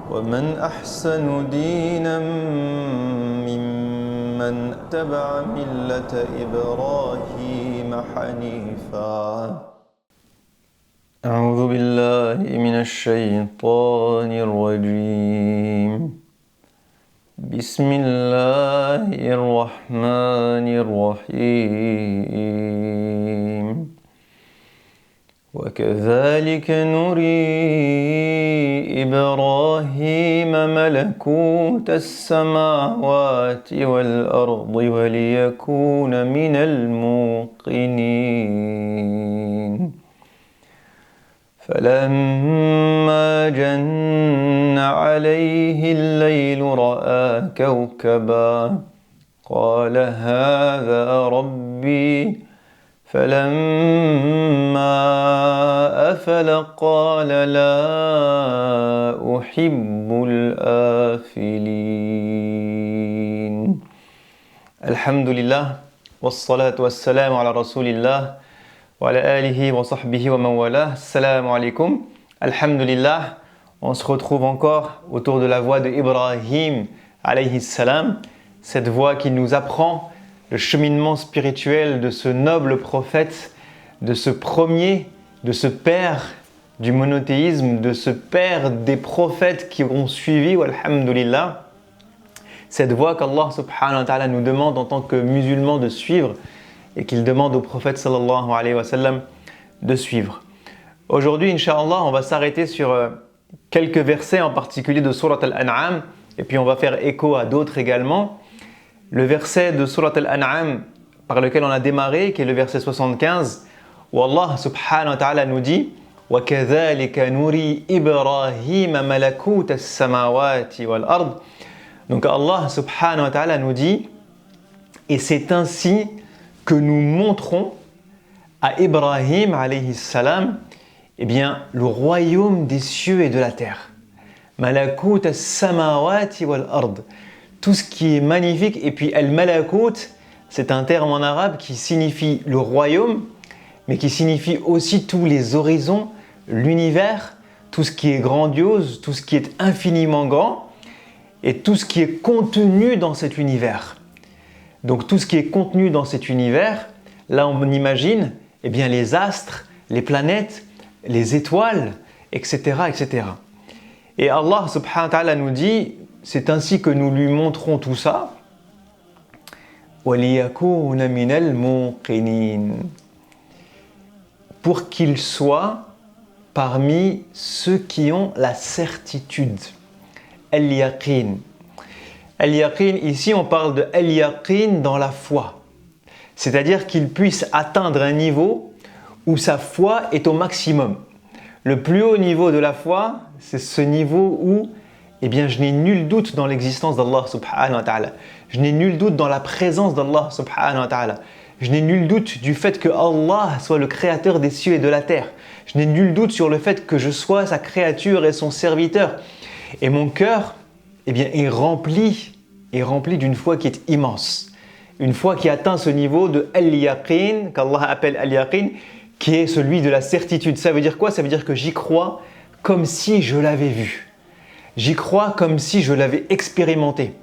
ومن أحسن دينا ممن اتبع ملة إبراهيم حنيفا. أعوذ بالله من الشيطان الرجيم. بسم الله الرحمن الرحيم. وكذلك نري إبراهيم ملكوت السماوات والأرض وليكون من الموقنين. فلما جن عليه الليل رأى كوكبا قال هذا ربي فلما أفل قال لا أحب الآفلين. الحمد لله والصلاة والسلام على رسول الله وعلى آله وصحبه ومن والاه. Assalamu alaikum. Alhamdulillah, on se retrouve encore autour de la voix de Ibrahim alayhi salam, cette voix qui nous apprend le cheminement spirituel de ce noble prophète, de ce premier, de ce père du monothéisme, de ce père des prophètes qui ont suivi, walhamdulillah, cette voie qu'Allah subhanahu wa ta'ala nous demande en tant que musulmans de suivre et qu'il demande au prophète sallallahu alayhi wa sallam de suivre. Aujourd'hui, Inch'Allah, on va s'arrêter sur quelques versets en particulier de Surat Al-An'am et puis on va faire écho à d'autres également. Le verset de Surat Al-An'am par lequel on a démarré, qui est le verset 75, où Allah subhanahu wa ta'ala nous dit وَكَذَلِكَ نُرِي إِبْرَاهِيمَ مَلَكُوتَ السَّمَاوَاتِ وَالْأَرْضِ. Donc Allah subhanahu wa ta'ala nous dit, et c'est ainsi que nous montrons à Ibrahim alayhi salam, eh bien, le royaume des cieux et de la terre. Malakut as-samawati wal-ard. Tout ce qui est magnifique. Et puis al-malakut, c'est un terme en arabe qui signifie le royaume, mais qui signifie aussi tous les horizons, l'univers, tout ce qui est grandiose, tout ce qui est infiniment grand, et tout ce qui est contenu dans cet univers. Donc tout ce qui est contenu dans cet univers, là on imagine eh bien, les astres, les planètes, les étoiles, etc., etc. Et Allah subhanahu wa ta'ala nous dit, c'est ainsi que nous lui montrons tout ça. وَلِيَكُونَ مِنَ الْمُوقِنِينَ. Pour qu'il soit parmi ceux qui ont la certitude. Al-yaqin. Al-yaqin, ici on parle de al-yaqin dans la foi. C'est-à-dire qu'il puisse atteindre un niveau où sa foi est au maximum. Le plus haut niveau de la foi, c'est ce niveau où eh bien, je n'ai nul doute dans l'existence d'Allah subhanahu wa ta'ala. Je n'ai nul doute dans la présence d'Allah subhanahu wa ta'ala. Je n'ai nul doute du fait que Allah soit le créateur des cieux et de la terre. Je n'ai nul doute sur le fait que je sois sa créature et son serviteur. Et mon cœur eh bien, est rempli d'une foi qui est immense. Une foi qui atteint ce niveau de al-yaqin, qu'Allah appelle al-yaqin, qui est celui de la certitude. Ça veut dire quoi? Ça veut dire que j'y crois comme si je l'avais vu. J'y crois comme si je l'avais expérimenté.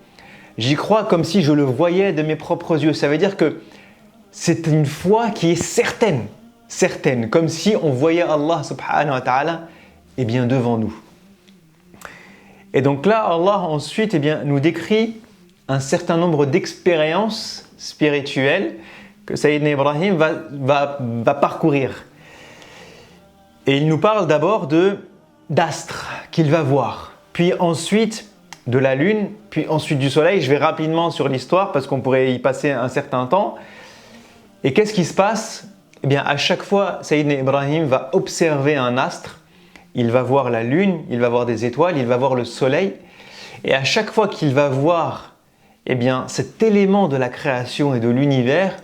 J'y crois comme si je le voyais de mes propres yeux. Ça veut dire que c'est une foi qui est certaine, comme si on voyait Allah subhanahu wa ta'ala eh bien, devant nous. Et donc là, Allah ensuite eh bien, nous décrit un certain nombre d'expériences spirituelles que Sayyidina Ibrahim va parcourir. Et il nous parle d'abord d'astres qu'il va voir, puis ensuite de la lune, puis ensuite du soleil. Je vais rapidement sur l'histoire parce qu'on pourrait y passer un certain temps. Et qu'est-ce qui se passe? Eh bien, à chaque fois, Sayyidina Ibrahim va observer un astre. Il va voir la lune, il va voir des étoiles, il va voir le soleil. Et à chaque fois qu'il va voir eh bien, cet élément de la création et de l'univers,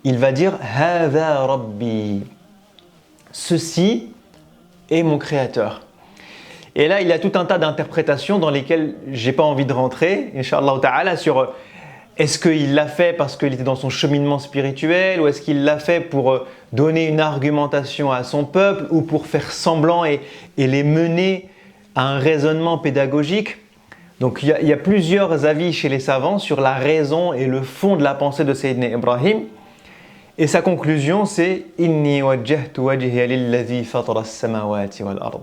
il va dire « Hada Rabbi » ceci est mon créateur. Et là, il y a tout un tas d'interprétations dans lesquelles je n'ai pas envie de rentrer, Inch'Allah ta'ala, sur est-ce qu'il l'a fait parce qu'il était dans son cheminement spirituel, ou est-ce qu'il l'a fait pour donner une argumentation à son peuple, ou pour faire semblant et les mener à un raisonnement pédagogique. Donc il y a plusieurs avis chez les savants sur la raison et le fond de la pensée de Sayyidina Ibrahim. Et sa conclusion, c'est « Inni wajjahtu wajhiya lillazi fatara as-samawati wal ard ».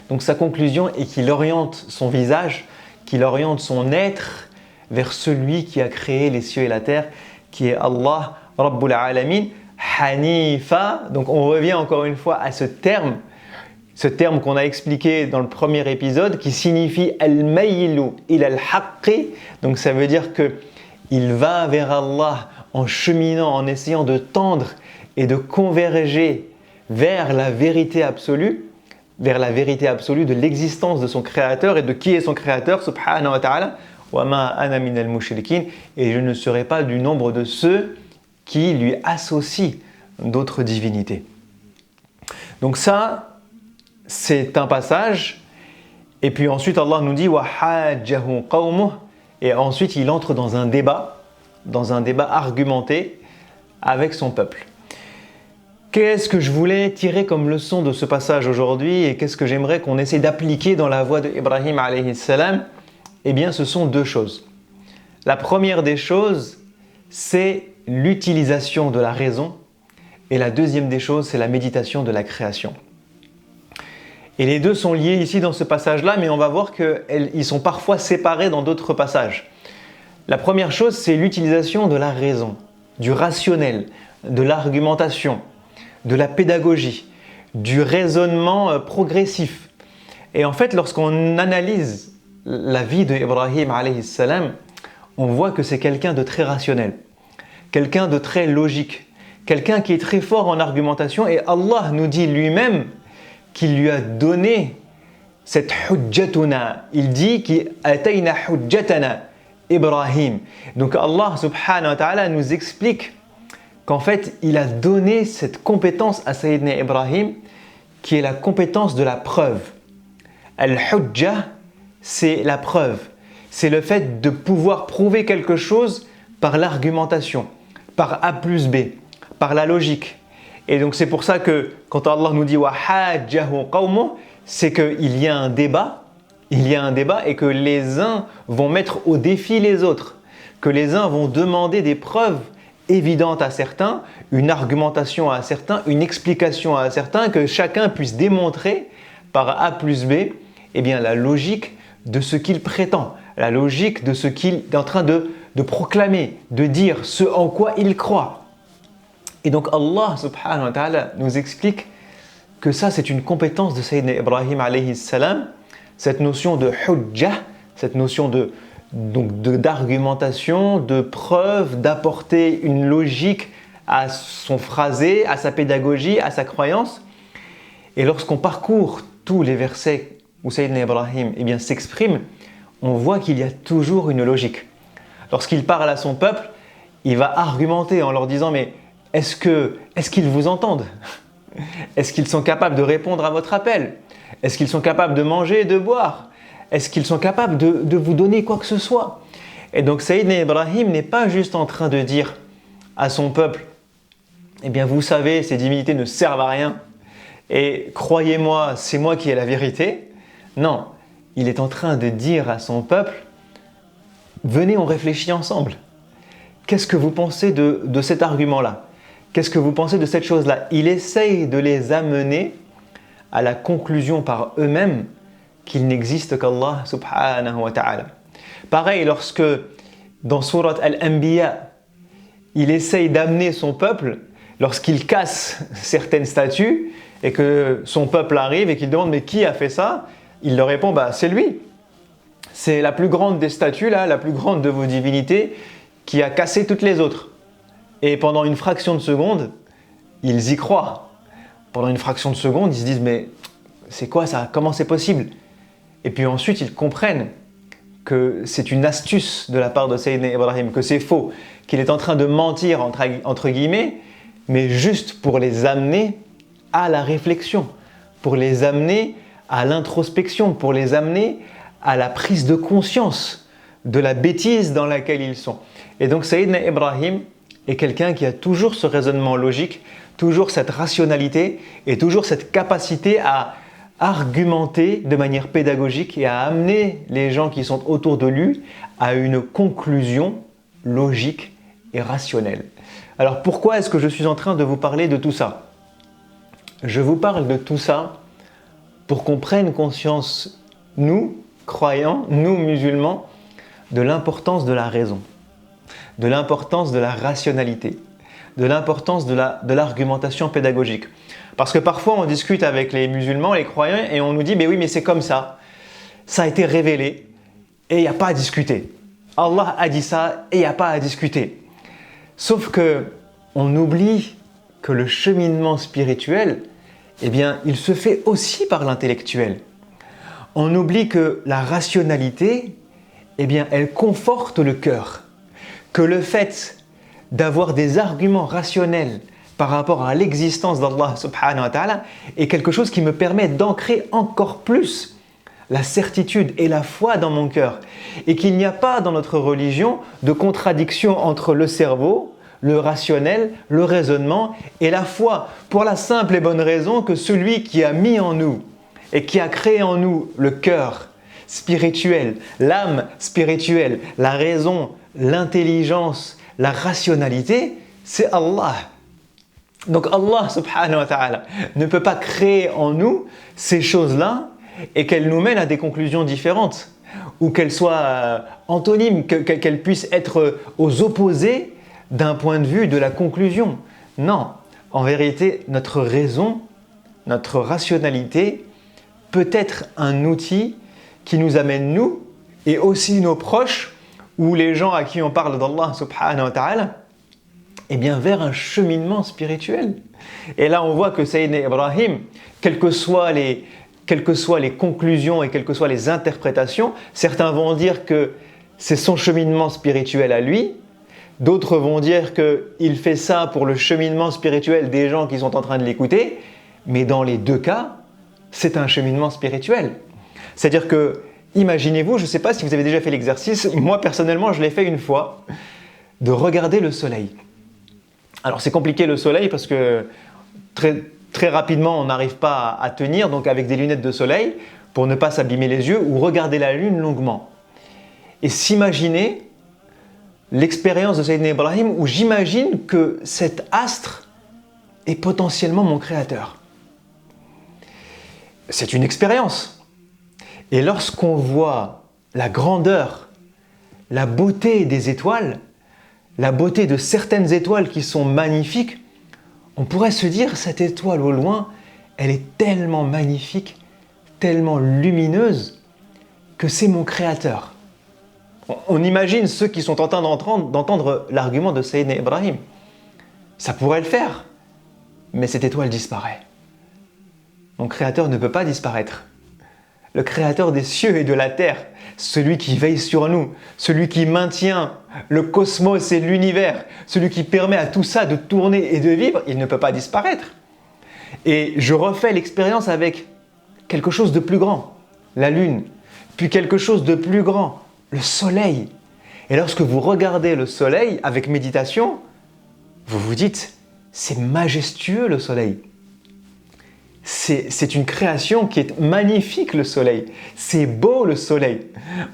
Donc sa conclusion est qu'il oriente son visage, qu'il oriente son être vers celui qui a créé les cieux et la terre, qui est Allah, Rabbul Alamin, Hanifa. Donc on revient encore une fois à ce terme qu'on a expliqué dans le premier épisode, qui signifie « al-maylu ila al-haqqi ». Donc ça veut dire qu'il va vers Allah en cheminant, en essayant de tendre et de converger vers la vérité absolue de l'existence de son créateur et de qui est son créateur, subhanahu wa ta'ala. Wa ma ana min al-mushrikin, et je ne serai pas du nombre de ceux qui lui associent d'autres divinités. Donc ça, c'est un passage. Et puis ensuite, Allah nous dit « Wa hajjahu qawmuh » et ensuite il entre dans un débat argumenté avec son peuple. Qu'est-ce que je voulais tirer comme leçon de ce passage aujourd'hui et qu'est-ce que j'aimerais qu'on essaie d'appliquer dans la voie d'Ibrahim alayhi salam? Eh bien, ce sont deux choses. La première des choses, c'est l'utilisation de la raison et la deuxième des choses, c'est la méditation de la création. Et les deux sont liés ici dans ce passage-là, mais on va voir qu'ils sont parfois séparés dans d'autres passages. La première chose, c'est l'utilisation de la raison, du rationnel, de l'argumentation, de la pédagogie, du raisonnement progressif. Et en fait, lorsqu'on analyse la vie d'Ibrahim alayhi salam, on voit que c'est quelqu'un de très rationnel, quelqu'un de très logique, quelqu'un qui est très fort en argumentation, et Allah nous dit lui-même qu'il lui a donné cette hujjatuna. Il dit qu'atayna hujjatana Ibrahim. Donc Allah subhanahu wa ta'ala nous explique qu'en fait il a donné cette compétence à Sayyidina Ibrahim qui est la compétence de la preuve. Al-hujja, c'est la preuve. C'est le fait de pouvoir prouver quelque chose par l'argumentation, par A plus B, par la logique. Et donc c'est pour ça que quand Allah nous dit « wa hajjahu qawmuh », c'est qu'il y a un débat, et que les uns vont mettre au défi les autres, que les uns vont demander des preuves évidentes à certains, une argumentation à certains, une explication à certains, que chacun puisse démontrer par A plus B eh bien, la logique de ce qu'il prétend, la logique de ce qu'il est en train de proclamer, de dire ce en quoi il croit. Et donc Allah subhanahu wa ta'ala nous explique que ça c'est une compétence de Sayyidina Ibrahim alayhi salam, cette notion de hujjah, cette notion d'argumentation, de preuve, d'apporter une logique à son phrasé, à sa pédagogie, à sa croyance. Et lorsqu'on parcourt tous les versets où Sayyidina Ibrahim eh bien, s'exprime, on voit qu'il y a toujours une logique. Lorsqu'il parle à son peuple, il va argumenter en leur disant « Mais est-ce qu'ils vous entendent? Est-ce qu'ils sont capables de répondre à votre appel? Est-ce qu'ils sont capables de manger et de boire? Est-ce qu'ils sont capables de vous donner quoi que ce soit ?» Et donc Sayyidina Ibrahim n'est pas juste en train de dire à son peuple « Eh bien vous savez, ces divinités ne servent à rien et croyez-moi, c'est moi qui ai la vérité. » Non, il est en train de dire à son peuple « Venez, on réfléchit ensemble. Qu'est-ce que vous pensez de cet argument-là? Qu'est-ce que vous pensez de cette chose-là » Il essaye de les amener à la conclusion par eux-mêmes qu'il n'existe qu'Allah subhanahu wa ta'ala. Pareil, lorsque dans Surat Al-Anbiya, il essaye d'amener son peuple, lorsqu'il casse certaines statues et que son peuple arrive et qu'il demande « Mais qui a fait ça ?» Il leur répond « C'est lui. C'est la plus grande des statues, là, la plus grande de vos divinités qui a cassé toutes les autres. » Et pendant une fraction de seconde, ils y croient. Pendant une fraction de seconde, ils se disent « Mais c'est quoi ça? Comment c'est possible ?» Et puis ensuite, ils comprennent que c'est une astuce de la part de Sayyidina Ibrahim, que c'est faux, qu'il est en train de mentir entre guillemets, mais juste pour les amener à la réflexion, pour les amener à l'introspection, pour les amener à la prise de conscience de la bêtise dans laquelle ils sont. Et donc Sayyidina Ibrahim est quelqu'un qui a toujours ce raisonnement logique, toujours cette rationalité et toujours cette capacité à argumenter de manière pédagogique et à amener les gens qui sont autour de lui à une conclusion logique et rationnelle. Alors pourquoi est-ce que je suis en train de vous parler de tout ça? Je vous parle de tout ça pour qu'on prenne conscience, nous, croyants, nous, musulmans, de l'importance de la raison, de l'importance de la rationalité, de l'importance de l'argumentation pédagogique. Parce que parfois on discute avec les musulmans, les croyants, et on nous dit « mais oui, mais c'est comme ça a été révélé et il n'y a pas à discuter. Allah a dit ça et il n'y a pas à discuter. » Sauf que on oublie que le cheminement spirituel, eh bien, il se fait aussi par l'intellectuel. On oublie que la rationalité, eh bien, elle conforte le cœur. Que le fait d'avoir des arguments rationnels par rapport à l'existence d'Allah subhanahu wa ta'ala est quelque chose qui me permet d'ancrer encore plus la certitude et la foi dans mon cœur. Et qu'il n'y a pas dans notre religion de contradiction entre le cerveau, le rationnel, le raisonnement et la foi, pour la simple et bonne raison que celui qui a mis en nous et qui a créé en nous le cœur spirituel, l'âme spirituelle, la raison, l'intelligence, la rationalité, c'est Allah. Donc Allah subhanahu wa ta'ala ne peut pas créer en nous ces choses-là et qu'elles nous mènent à des conclusions différentes ou qu'elles soient antonymes, qu'elles puissent être aux opposés d'un point de vue de la conclusion. Non, en vérité, notre raison, notre rationalité peut être un outil qui nous amène, nous, et aussi nos proches, ou les gens à qui on parle d'Allah subhanahu wa ta'ala, eh bien vers un cheminement spirituel. Et là, on voit que Sayyidina Ibrahim, quelles que soient les conclusions et quelles que soient les interprétations, certains vont dire que c'est son cheminement spirituel à lui, d'autres vont dire qu'il fait ça pour le cheminement spirituel des gens qui sont en train de l'écouter, mais dans les deux cas, c'est un cheminement spirituel. C'est-à-dire que, imaginez-vous, je ne sais pas si vous avez déjà fait l'exercice, moi personnellement je l'ai fait une fois, de regarder le soleil. Alors c'est compliqué le soleil parce que très rapidement on n'arrive pas à tenir, donc avec des lunettes de soleil pour ne pas s'abîmer les yeux, ou regarder la lune longuement. Et s'imaginer l'expérience de Sayyidina Ibrahim où j'imagine que cet astre est potentiellement mon créateur. C'est une expérience. Et lorsqu'on voit la grandeur, la beauté des étoiles, la beauté de certaines étoiles qui sont magnifiques, on pourrait se dire, cette étoile au loin, elle est tellement magnifique, tellement lumineuse, que c'est mon créateur. On imagine ceux qui sont en train d'entendre l'argument de Sayyidina Ibrahim. Ça pourrait le faire, mais cette étoile disparaît. Mon créateur ne peut pas disparaître. Le créateur des cieux et de la terre, celui qui veille sur nous, celui qui maintient le cosmos et l'univers, celui qui permet à tout ça de tourner et de vivre, il ne peut pas disparaître. Et je refais l'expérience avec quelque chose de plus grand, la lune, puis quelque chose de plus grand, le soleil. Et lorsque vous regardez le soleil avec méditation, vous vous dites, c'est majestueux le soleil. C'est une création qui est magnifique le soleil. C'est beau le soleil.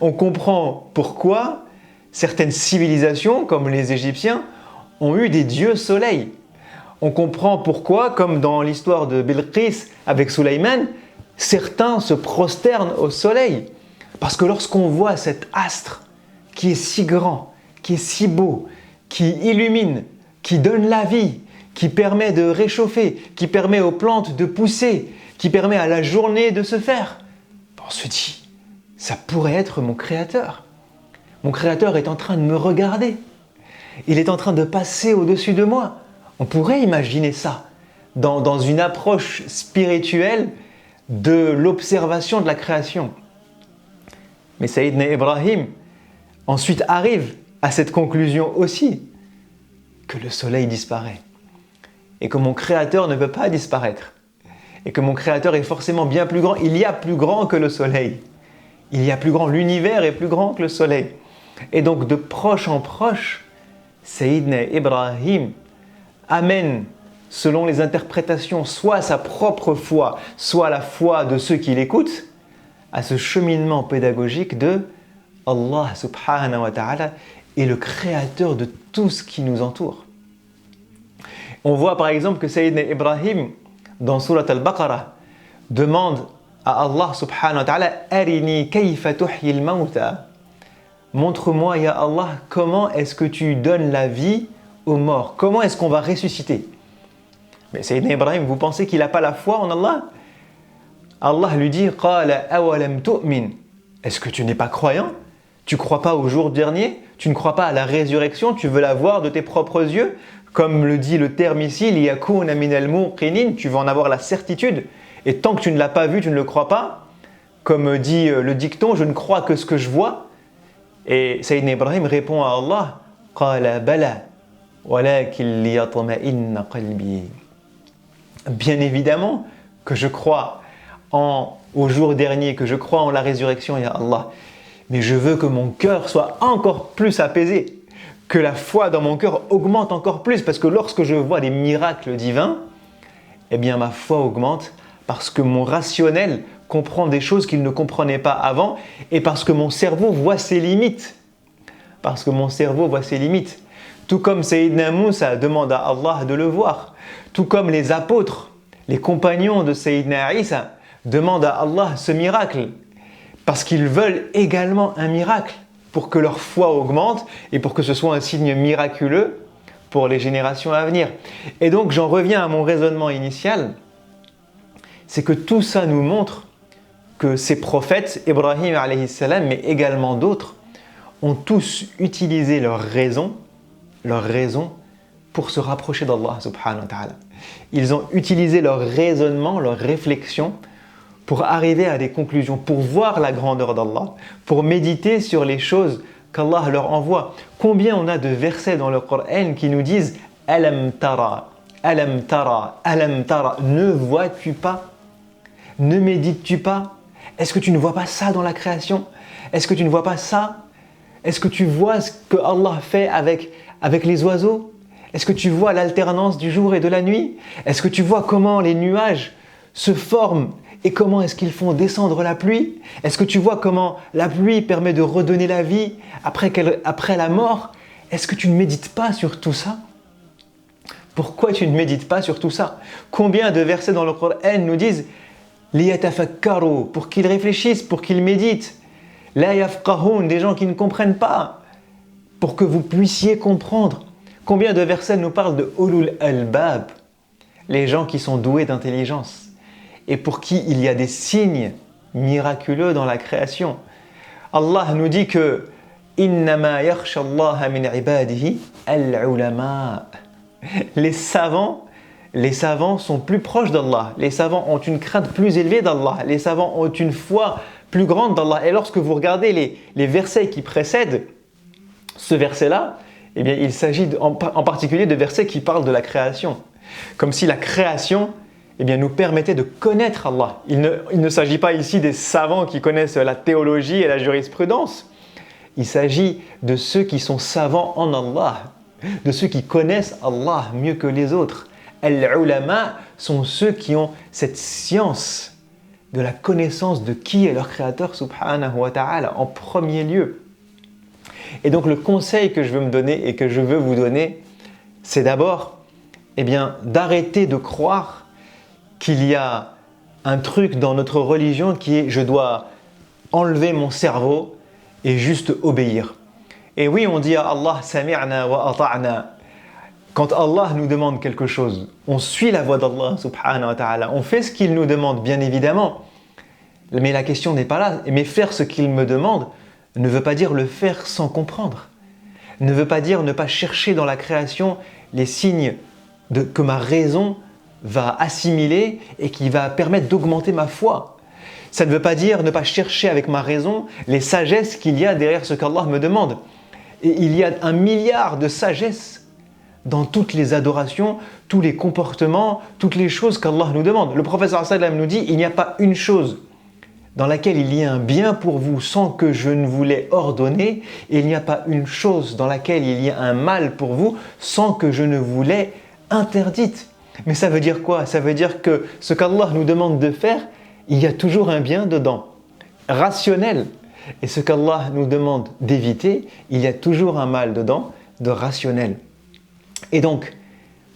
On comprend pourquoi certaines civilisations, comme les Égyptiens, ont eu des dieux soleil. On comprend pourquoi, comme dans l'histoire de Bilqis avec Sulaiman, certains se prosternent au soleil. Parce que lorsqu'on voit cet astre qui est si grand, qui est si beau, qui illumine, qui donne la vie, qui permet de réchauffer, qui permet aux plantes de pousser, qui permet à la journée de se faire, on se dit, ça pourrait être mon créateur. Mon créateur est en train de me regarder. Il est en train de passer au-dessus de moi. On pourrait imaginer ça dans une approche spirituelle de l'observation de la création. Mais Sayyidina Ibrahim ensuite arrive à cette conclusion aussi, que le soleil disparaît et que mon créateur ne peut pas disparaître et que mon créateur est forcément bien plus grand. Il y a plus grand que le soleil. Il y a plus grand, l'univers est plus grand que le soleil. Et donc de proche en proche, Sayyidina Ibrahim amène selon les interprétations, soit sa propre foi, soit la foi de ceux qui l'écoutent, à ce cheminement pédagogique de Allah subhanahu wa ta'ala est le créateur de tout ce qui nous entoure. On voit par exemple que Sayyidina Ibrahim, dans Surat al-Baqarah, demande à Allah subhanahu wa ta'ala « Arini kayfa tuhyil mawta » Montre-moi, ya Allah, comment est-ce que tu donnes la vie aux morts? Comment est-ce qu'on va ressusciter? Mais Sayyidina Ibrahim, vous pensez qu'il n'a pas la foi en Allah? Allah lui dit « Qala awalam tu'min » Est-ce que tu n'es pas croyant? Tu ne crois pas au jour dernier? Tu ne crois pas à la résurrection? Tu veux la voir de tes propres yeux? Comme le dit le terme ici, « Liyakuna minal muqinin » tu veux en avoir la certitude. Et tant que tu ne l'as pas vu, tu ne le crois pas. Comme dit le dicton, « Je ne crois que ce que je vois ». Et Sayyidina Ibrahim répond à Allah, « Qala bala, walakin liyatma'inna qalbi » Bien évidemment que je crois au jour dernier, que je crois en la résurrection, ya Allah. Mais je veux que mon cœur soit encore plus apaisé, que la foi dans mon cœur augmente encore plus, parce que lorsque je vois des miracles divins, eh bien ma foi augmente, parce que mon rationnel comprend des choses qu'il ne comprenait pas avant, et parce que mon cerveau voit ses limites. Parce que mon cerveau voit ses limites. Tout comme Sayyidina Moussa demande à Allah de le voir, tout comme les apôtres, les compagnons de Sayyidina Isa, demandent à Allah ce miracle, parce qu'ils veulent également un miracle pour que leur foi augmente et pour que ce soit un signe miraculeux pour les générations à venir. Et donc j'en reviens à mon raisonnement initial, c'est que tout ça nous montre que ces prophètes, Ibrahim alayhi salam, mais également d'autres, ont tous utilisé leur raison pour se rapprocher d'Allah subhanahu wa ta'ala. Ils ont utilisé leur raisonnement, leur réflexion pour arriver à des conclusions, pour voir la grandeur d'Allah, pour méditer sur les choses qu'Allah leur envoie. Combien on a de versets dans le Coran qui nous disent « Alam tara, alam tara, alam tara » Ne vois-tu pas? Ne médites-tu pas? Est-ce que tu ne vois pas ça dans la création? Est-ce que tu ne vois pas ça? Est-ce que tu vois ce que Allah fait avec les oiseaux? Est-ce que tu vois l'alternance du jour et de la nuit? Est-ce que tu vois comment les nuages se forment et comment est-ce qu'ils font descendre la pluie? Est-ce que tu vois comment la pluie permet de redonner la vie après la mort? Est-ce que tu ne médites pas sur tout ça? Pourquoi tu ne médites pas sur tout ça? Combien de versets dans le Coran nous disent « Liyatafakkaru » pour qu'ils réfléchissent, pour qu'ils méditent. « La yafqahun » des gens qui ne comprennent pas, pour que vous puissiez comprendre. Combien de versets nous parlent de « ulul albab » les gens qui sont doués d'intelligence et pour qui il y a des signes miraculeux dans la création. Allah nous dit que innama yakhsha Allah min ibadihi al-ulama. Les savants sont plus proches d'Allah. Les savants ont une crainte plus élevée d'Allah. Les savants ont une foi plus grande d'Allah. Et lorsque vous regardez les versets qui précèdent ce verset-là, eh bien, il s'agit en particulier de versets qui parlent de la création. Comme si la création eh bien, nous permettait de connaître Allah. Il ne s'agit pas ici des savants qui connaissent la théologie et la jurisprudence. Il s'agit de ceux qui sont savants en Allah, de ceux qui connaissent Allah mieux que les autres. Al-ulama sont ceux qui ont cette science de la connaissance de qui est leur créateur subhanahu wa ta'ala en premier lieu. Et donc le conseil que je veux me donner et que je veux vous donner, c'est d'abord eh bien, d'arrêter de croire qu'il y a un truc dans notre religion qui est « je dois enlever mon cerveau et juste obéir ». Et oui, on dit à Allah « sami'na wa ata'na ». Quand Allah nous demande quelque chose, on suit la voie d'Allah subhanahu wa ta'ala. On fait ce qu'il nous demande, bien évidemment. Mais la question n'est pas là. Mais faire ce qu'il me demande ne veut pas dire le faire sans comprendre. Ne veut pas dire ne pas chercher dans la création les signes que ma raison va assimiler et qui va permettre d'augmenter ma foi. Ça ne veut pas dire ne pas chercher avec ma raison les sagesses qu'il y a derrière ce qu'Allah me demande. Et il y a 1 milliard de sagesses dans toutes les adorations, tous les comportements, toutes les choses qu'Allah nous demande. Le prophète sallallahu alayhi wa sallam nous dit, il n'y a pas une chose dans laquelle il y a un bien pour vous sans que je ne vous l'ai ordonné, et il n'y a pas une chose dans laquelle il y a un mal pour vous sans que je ne vous l'ai interdite. Mais ça veut dire quoi? Ça veut dire que ce qu'Allah nous demande de faire, il y a toujours un bien dedans, rationnel. Et ce qu'Allah nous demande d'éviter, il y a toujours un mal dedans, de rationnel. Et donc,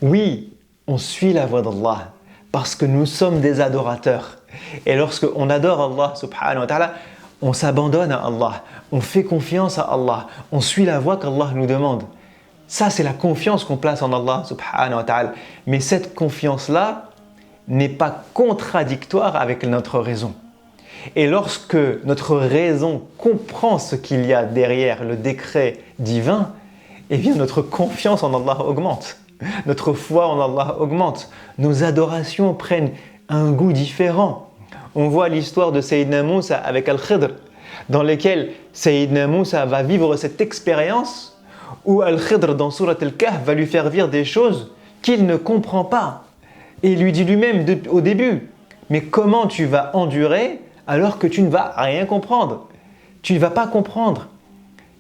oui, on suit la voie d'Allah parce que nous sommes des adorateurs. Et lorsqu'on adore Allah subhanahu wa ta'ala, on s'abandonne à Allah, on fait confiance à Allah, on suit la voie qu'Allah nous demande. Ça, c'est la confiance qu'on place en Allah subhanahu wa ta'ala. Mais cette confiance-là n'est pas contradictoire avec notre raison. Et lorsque notre raison comprend ce qu'il y a derrière le décret divin, eh bien notre confiance en Allah augmente. Notre foi en Allah augmente. Nos adorations prennent un goût différent. On voit l'histoire de Sayyidina Moussa avec Al-Khidr, dans laquelle Sayyidina Moussa va vivre cette expérience où Al-Khidr, dans Surat Al-Kahf, va lui faire vivre des choses qu'il ne comprend pas. Et il lui dit lui-même au début, « Mais comment tu vas endurer alors que tu ne vas rien comprendre? Tu ne vas pas comprendre.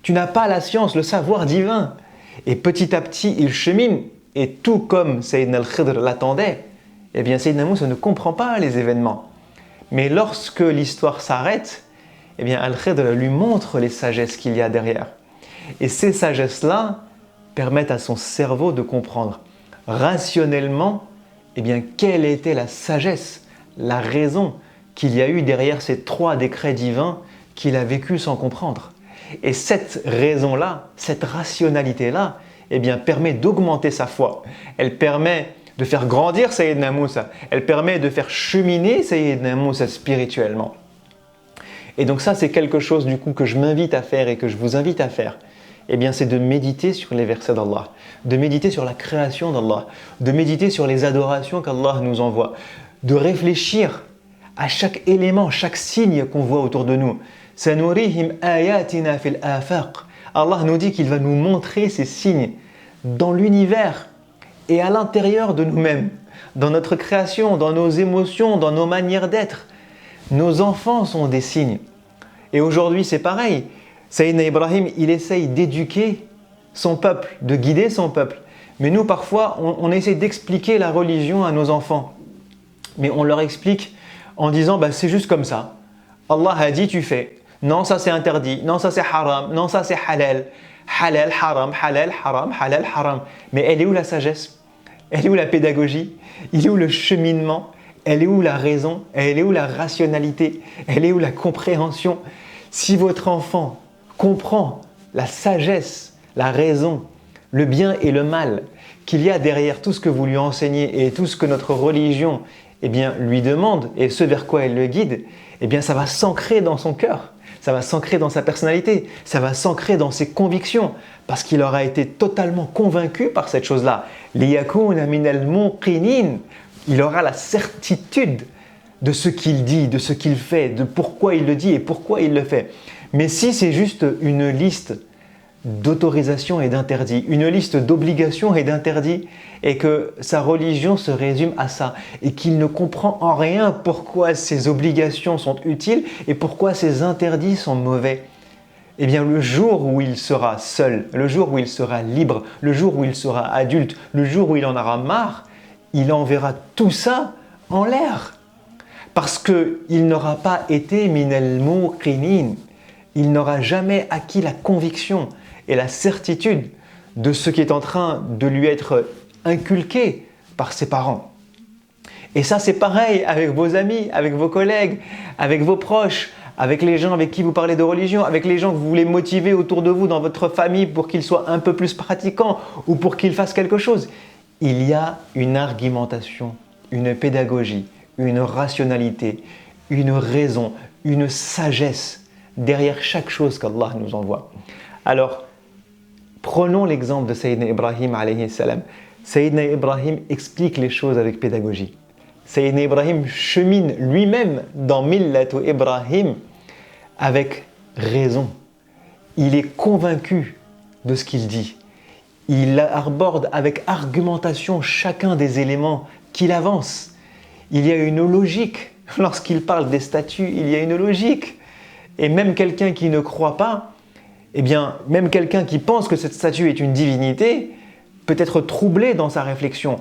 Tu n'as pas la science, le savoir divin. » Et petit à petit, il chemine. Et tout comme Sayyidina Al-Khidr l'attendait, eh bien Sayyidina Moussa ne comprend pas les événements. Mais lorsque l'histoire s'arrête, eh bien Al-Khidr lui montre les sagesses qu'il y a derrière. Et ces sagesses-là permettent à son cerveau de comprendre rationnellement eh bien, quelle était la sagesse, la raison qu'il y a eu derrière ces 3 décrets divins qu'il a vécu sans comprendre. Et cette raison-là, cette rationalité-là, eh bien, permet d'augmenter sa foi. Elle permet de faire grandir Sayyidina Moussa. Elle permet de faire cheminer Sayyidina Moussa spirituellement. Et donc ça, c'est quelque chose du coup que je m'invite à faire et que je vous invite à faire. Eh bien, c'est de méditer sur les versets d'Allah, de méditer sur la création d'Allah, de méditer sur les adorations qu'Allah nous envoie, de réfléchir à chaque élément, chaque signe qu'on voit autour de nous. Sanurihim ayatina fil afaq. Allah nous dit qu'il va nous montrer ces signes dans l'univers et à l'intérieur de nous-mêmes, dans notre création, dans nos émotions, dans nos manières d'être. Nos enfants sont des signes. Et aujourd'hui, c'est pareil. Sayyidina Ibrahim, il essaye d'éduquer son peuple, de guider son peuple. Mais nous, parfois, on essaie d'expliquer la religion à nos enfants. Mais on leur explique en disant, c'est juste comme ça. Allah a dit, tu fais. Non, ça c'est interdit. Non, ça c'est haram. Non, ça c'est halal. Halal, haram, halal, haram, halal, haram. Mais elle est où la sagesse? Elle est où la pédagogie? Il est où le cheminement? Elle est où la raison? Elle est où la rationalité? Elle est où la compréhension? Si votre enfant comprend la sagesse, la raison, le bien et le mal qu'il y a derrière tout ce que vous lui enseignez et tout ce que notre religion lui demande et ce vers quoi elle le guide, ça va s'ancrer dans son cœur, ça va s'ancrer dans sa personnalité, ça va s'ancrer dans ses convictions parce qu'il aura été totalement convaincu par cette chose-là. Liyakuna minal muqinin. Il aura la certitude de ce qu'il dit, de ce qu'il fait, de pourquoi il le dit et pourquoi il le fait. Mais si c'est juste une liste d'autorisations et d'interdits, une liste d'obligations et d'interdits, et que sa religion se résume à ça, et qu'il ne comprend en rien pourquoi ces obligations sont utiles et pourquoi ces interdits sont mauvais, eh bien le jour où il sera seul, le jour où il sera libre, le jour où il sera adulte, le jour où il en aura marre, il enverra tout ça en l'air. Parce qu'il n'aura pas été minal muqinin. Il n'aura jamais acquis la conviction et la certitude de ce qui est en train de lui être inculqué par ses parents. Et ça, c'est pareil avec vos amis, avec vos collègues, avec vos proches, avec les gens avec qui vous parlez de religion, avec les gens que vous voulez motiver autour de vous dans votre famille pour qu'ils soient un peu plus pratiquants ou pour qu'ils fassent quelque chose. Il y a une argumentation, une pédagogie, une rationalité, une raison, une sagesse derrière chaque chose qu'Allah nous envoie. Alors, prenons l'exemple de Sayyidina Ibrahim alayhi salam. Sayyidina Ibrahim explique les choses avec pédagogie. Sayyidina Ibrahim chemine lui-même dans Millatu Ibrahim avec raison. Il est convaincu de ce qu'il dit. Il aborde avec argumentation chacun des éléments qu'il avance. Il y a une logique. Lorsqu'il parle des statues, il y a une logique. Et même quelqu'un qui ne croit pas, même quelqu'un qui pense que cette statue est une divinité, peut être troublé dans sa réflexion.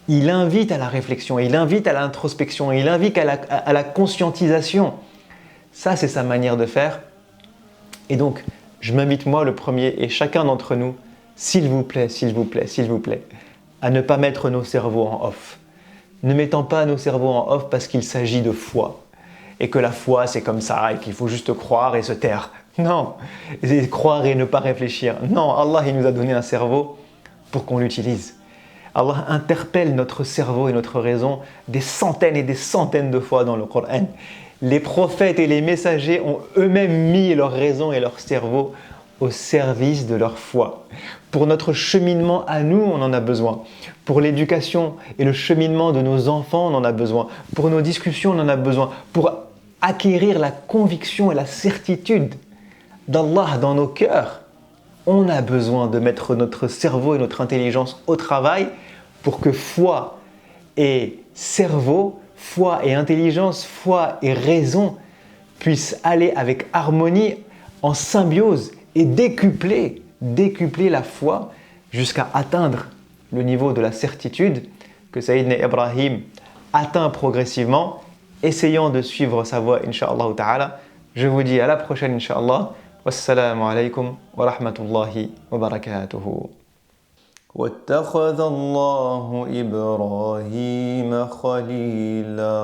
il invite à la réflexion, il invite à l'introspection, il invite à la conscientisation. Ça, c'est sa manière de faire. Et donc, je m'invite moi le premier et chacun d'entre nous, s'il vous plaît, s'il vous plaît, s'il vous plaît, à ne pas mettre nos cerveaux en off. Ne mettons pas nos cerveaux en off parce qu'il s'agit de foi. Et que la foi, c'est comme ça, et qu'il faut juste croire et se taire. Non, et croire et ne pas réfléchir. Non, Allah, il nous a donné un cerveau pour qu'on l'utilise. Allah interpelle notre cerveau et notre raison des centaines et des centaines de fois dans le Coran. Les prophètes et les messagers ont eux-mêmes mis leur raison et leur cerveau au service de leur foi. Pour notre cheminement à nous, on en a besoin. Pour l'éducation et le cheminement de nos enfants, on en a besoin. Pour nos discussions, on en a besoin. Pour acquérir la conviction et la certitude d'Allah dans nos cœurs, on a besoin de mettre notre cerveau et notre intelligence au travail pour que foi et cerveau, foi et intelligence, foi et raison puissent aller avec harmonie, en symbiose et décupler la foi jusqu'à atteindre le niveau de la certitude que Sayyidina Ibrahim atteint progressivement. Essayons de suivre sa voie, Inch'Allah ta'ala. Je vous dis à la prochaine, Inch'Allah. Wassalamu alaikum wa rahmatullahi wa barakatuhu. واتخذ الله إبراهيم خليلاً